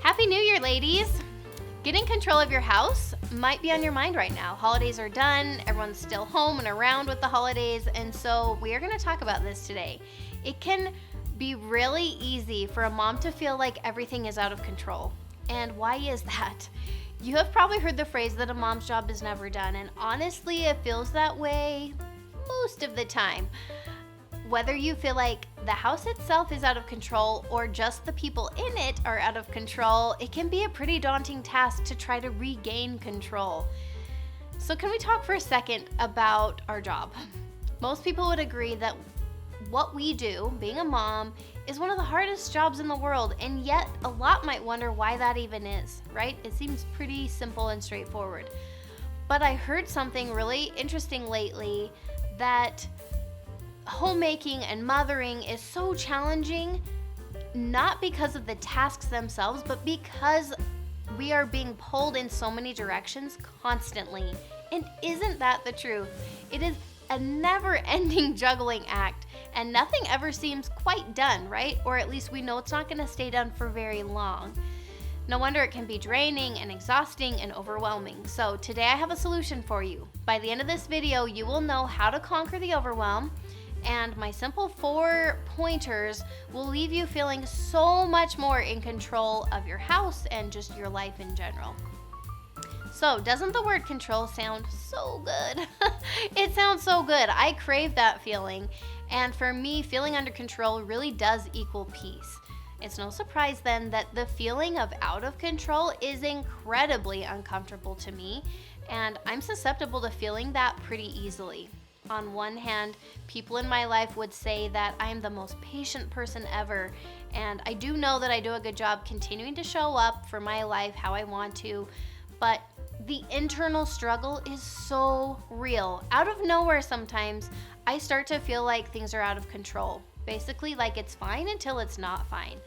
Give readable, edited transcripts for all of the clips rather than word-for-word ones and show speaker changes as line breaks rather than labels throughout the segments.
Happy New Year, ladies! Getting control of your house might be on your mind right now. Holidays are done, everyone's still home and around with the holidays, and so we are going to talk about this today. It can be really easy for a mom to feel like everything is out of control. And why is that? You have probably heard the phrase that a mom's job is never done, and honestly, it feels that way most of the time. Whether you feel like the house itself is out of control or just the people in it are out of control, it can be a pretty daunting task to try to regain control. So can we talk for a second about our job? Most people would agree that what we do, being a mom, is one of the hardest jobs in the world, and yet a lot might wonder why that even is, right? It seems pretty simple and straightforward. But I heard something really interesting lately, that homemaking and mothering is so challenging, not because of the tasks themselves, but because we are being pulled in so many directions constantly. And isn't that the truth? It is a never-ending juggling act, and nothing ever seems quite done, right? Or at least we know it's not going to stay done for very long. No wonder it can be draining and exhausting and overwhelming. So today I have a solution for you. By the end of this video, you will know how to conquer the overwhelm, and my simple 4 pointers will leave you feeling so much more in control of your house and just your life in general. So, doesn't the word control sound so good? It sounds so good. I crave that feeling. And for me, feeling under control really does equal peace. It's no surprise then that the feeling of out of control is incredibly uncomfortable to me, and I'm susceptible to feeling that pretty easily. On one hand, people in my life would say that I am the most patient person ever, and I do know that I do a good job continuing to show up for my life how I want to, but the internal struggle is so real. Out of nowhere sometimes, I start to feel like things are out of control. Basically, like it's fine until it's not fine.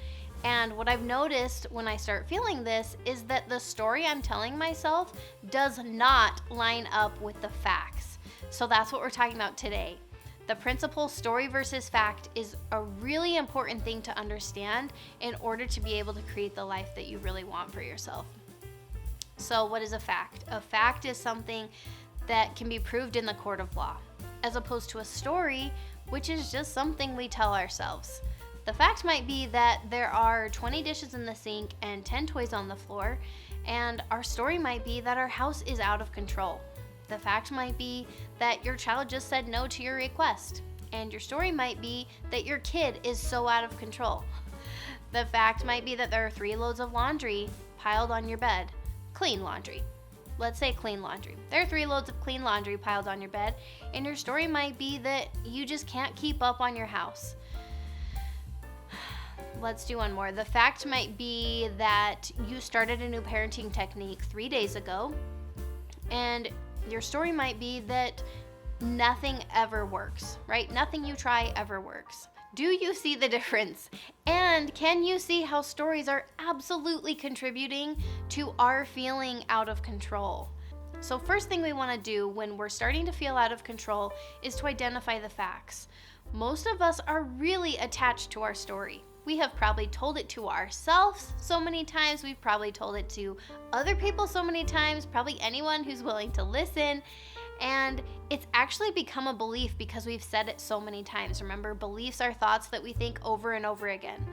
And what I've noticed when I start feeling this is that the story I'm telling myself does not line up with the facts. So that's what we're talking about today. The principle story versus fact is a really important thing to understand in order to be able to create the life that you really want for yourself. So what is a fact? A fact is something that can be proved in the court of law, as opposed to a story, which is just something we tell ourselves. The fact might be that there are 20 dishes in the sink and 10 toys on the floor, and our story might be that our house is out of control. The fact might be that your child just said no to your request, and your story might be that your kid is so out of control. The fact might be that there are 3 loads of laundry piled on your bed. Clean laundry. Let's say clean laundry. There are 3 loads of clean laundry piled on your bed, and your story might be that you just can't keep up on your house. Let's do one more. The fact might be that you started a new parenting technique 3 days ago, and your story might be that nothing ever works, right? Nothing you try ever works. Do you see the difference? And can you see how stories are absolutely contributing to our feeling out of control? So first thing we want to do when we're starting to feel out of control is to identify the facts. Most of us are really attached to our story. We have probably told it to ourselves so many times. We've probably told it to other people so many times, probably anyone who's willing to listen. And it's actually become a belief because we've said it so many times. Remember, beliefs are thoughts that we think over and over again.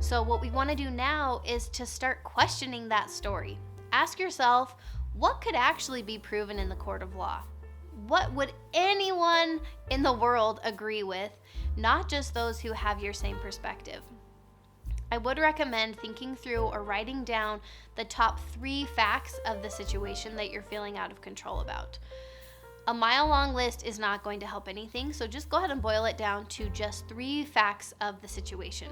So what we want to do now is to start questioning that story. Ask yourself, what could actually be proven in the court of law? What would anyone in the world agree with, not just those who have your same perspective? I would recommend thinking through or writing down the top 3 facts of the situation that you're feeling out of control about. A mile-long list is not going to help anything, so just go ahead and boil it down to just 3 facts of the situation.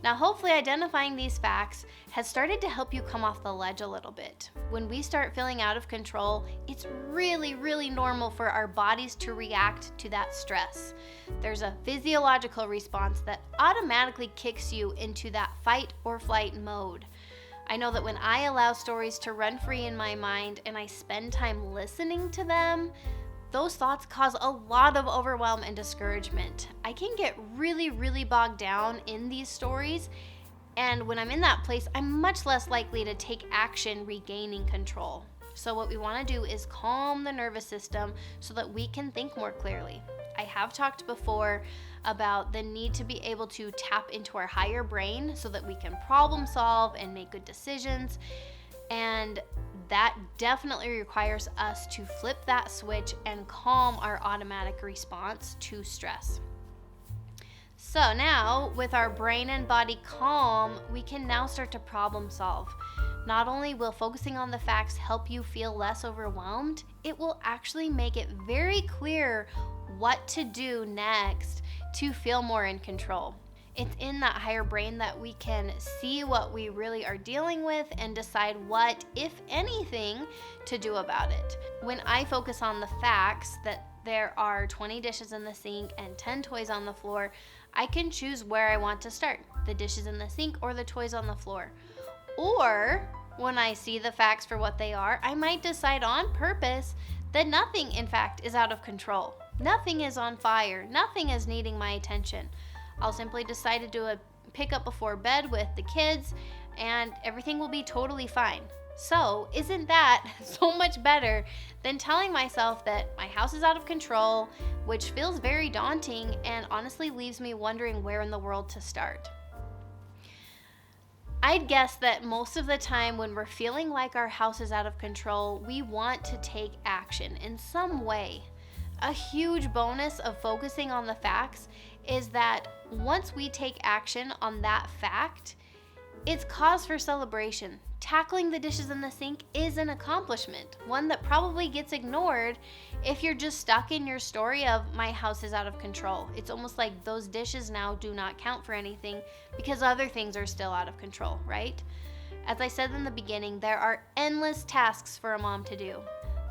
Now, hopefully identifying these facts has started to help you come off the ledge a little bit. When we start feeling out of control, it's really, really normal for our bodies to react to that stress. There's a physiological response that automatically kicks you into that fight or flight mode. I know that when I allow stories to run free in my mind and I spend time listening to them, those thoughts cause a lot of overwhelm and discouragement. I can get really, really bogged down in these stories, And when I'm in that place, I'm much less likely to take action regaining control. So what we want to do is calm the nervous system so that we can think more clearly. I have talked before about the need to be able to tap into our higher brain so that we can problem solve and make good decisions. And that definitely requires us to flip that switch and calm our automatic response to stress. So now, with our brain and body calm, we can now start to problem solve. Not only will focusing on the facts help you feel less overwhelmed, it will actually make it very clear what to do next to feel more in control. It's in that higher brain that we can see what we really are dealing with and decide what, if anything, to do about it. When I focus on the facts that there are 20 dishes in the sink and 10 toys on the floor, I can choose where I want to start, the dishes in the sink or the toys on the floor. Or when I see the facts for what they are, I might decide on purpose that nothing, in fact, is out of control. Nothing is on fire. Nothing is needing my attention. I'll simply decide to do a pickup before bed with the kids, and everything will be totally fine. So, isn't that so much better than telling myself that my house is out of control, which feels very daunting and honestly leaves me wondering where in the world to start? I'd guess that most of the time when we're feeling like our house is out of control, we want to take action in some way. A huge bonus of focusing on the facts is that once we take action on that fact, it's cause for celebration. Tackling the dishes in the sink is an accomplishment, one that probably gets ignored if you're just stuck in your story of my house is out of control. It's almost like those dishes now do not count for anything because other things are still out of control, right? As I said in the beginning, there are endless tasks for a mom to do.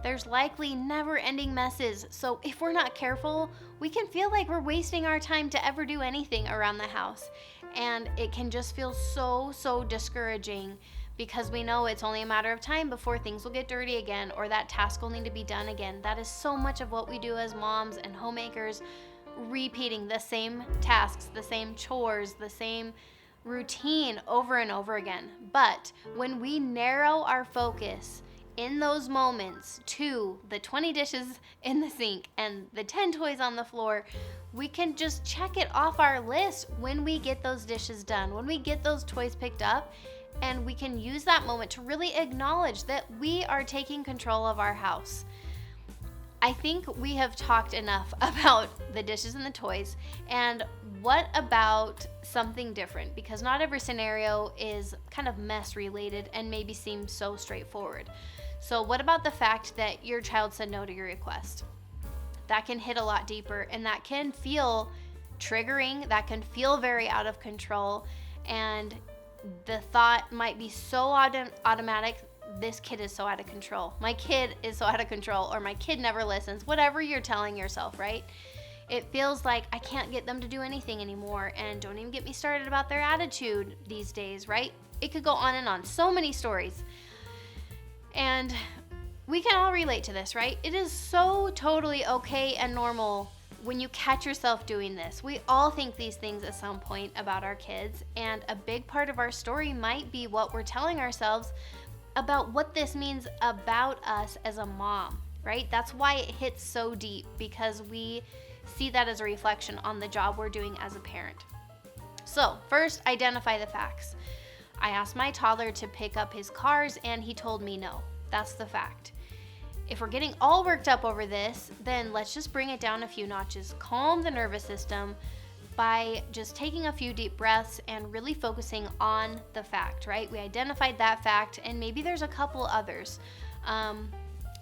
There's likely never-ending messes, so if we're not careful, we can feel like we're wasting our time to ever do anything around the house. And it can just feel so discouraging because we know it's only a matter of time before things will get dirty again or that task will need to be done again. That is so much of what we do as moms and homemakers, repeating the same tasks, the same chores, the same routine over and over again. But when we narrow our focus in those moments to the 20 dishes in the sink and the 10 toys on the floor, we can just check it off our list when we get those dishes done, when we get those toys picked up, and we can use that moment to really acknowledge that we are taking control of our house. I think we have talked enough about the dishes and the toys, and what about something different? Because not every scenario is kind of mess related and maybe seems so straightforward. So what about the fact that your child said no to your request? That can hit a lot deeper, and that can feel triggering, that can feel very out of control, and the thought might be so automatic, this kid is so out of control. My kid is so out of control, or my kid never listens, whatever you're telling yourself, right? It feels like I can't get them to do anything anymore, and don't even get me started about their attitude these days, right? It could go on and on. So many stories. And we can all relate to this, right? It is so totally okay and normal when you catch yourself doing this. We all think these things at some point about our kids, and a big part of our story might be what we're telling ourselves about what this means about us as a mom, right? That's why it hits so deep, because we see that as a reflection on the job we're doing as a parent. So first, identify the facts. I asked my toddler to pick up his cars and he told me no. That's the fact. If we're getting all worked up over this, then let's just bring it down a few notches. Calm the nervous system by just taking a few deep breaths and really focusing on the fact, right? We identified that fact, and maybe there's a couple others.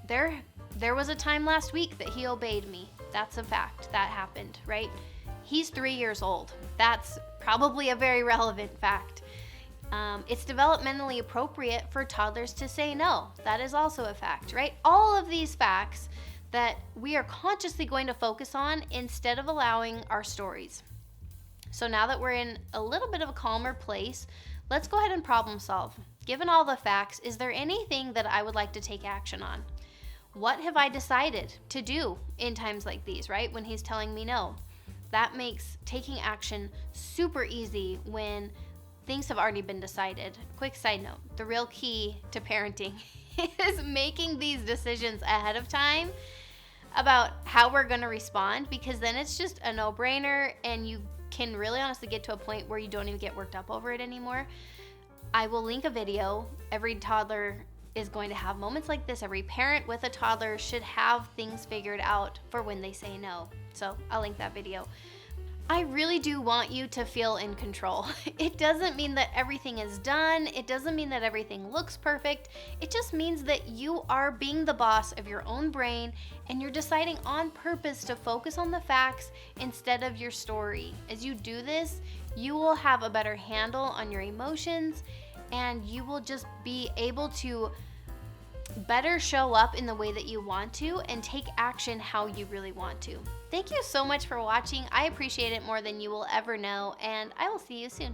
There was a time last week that he obeyed me. That's a fact. That happened, right? He's 3 years old. That's probably a very relevant fact. It's developmentally appropriate for toddlers to say no. That is also a fact, right? All of these facts that we are consciously going to focus on instead of allowing our stories. So now that we're in a little bit of a calmer place, let's go ahead and problem solve. Given all the facts, is there anything that I would like to take action on? What have I decided to do in times like these, right? When he's telling me no. That makes taking action super easy when things have already been decided. Quick side note, the real key to parenting is making these decisions ahead of time about how we're going to respond, because then it's just a no-brainer and you can really honestly get to a point where you don't even get worked up over it anymore. I will link a video. Every toddler is going to have moments like this. Every parent with a toddler should have things figured out for when they say no. So I'll link that video. I really do want you to feel in control. It doesn't mean that everything is done. It doesn't mean that everything looks perfect. It just means that you are being the boss of your own brain and you're deciding on purpose to focus on the facts instead of your story. As you do this, you will have a better handle on your emotions and you will just be able to better show up in the way that you want to and take action how you really want to. Thank you so much for watching. I appreciate it more than you will ever know, and I will see you soon.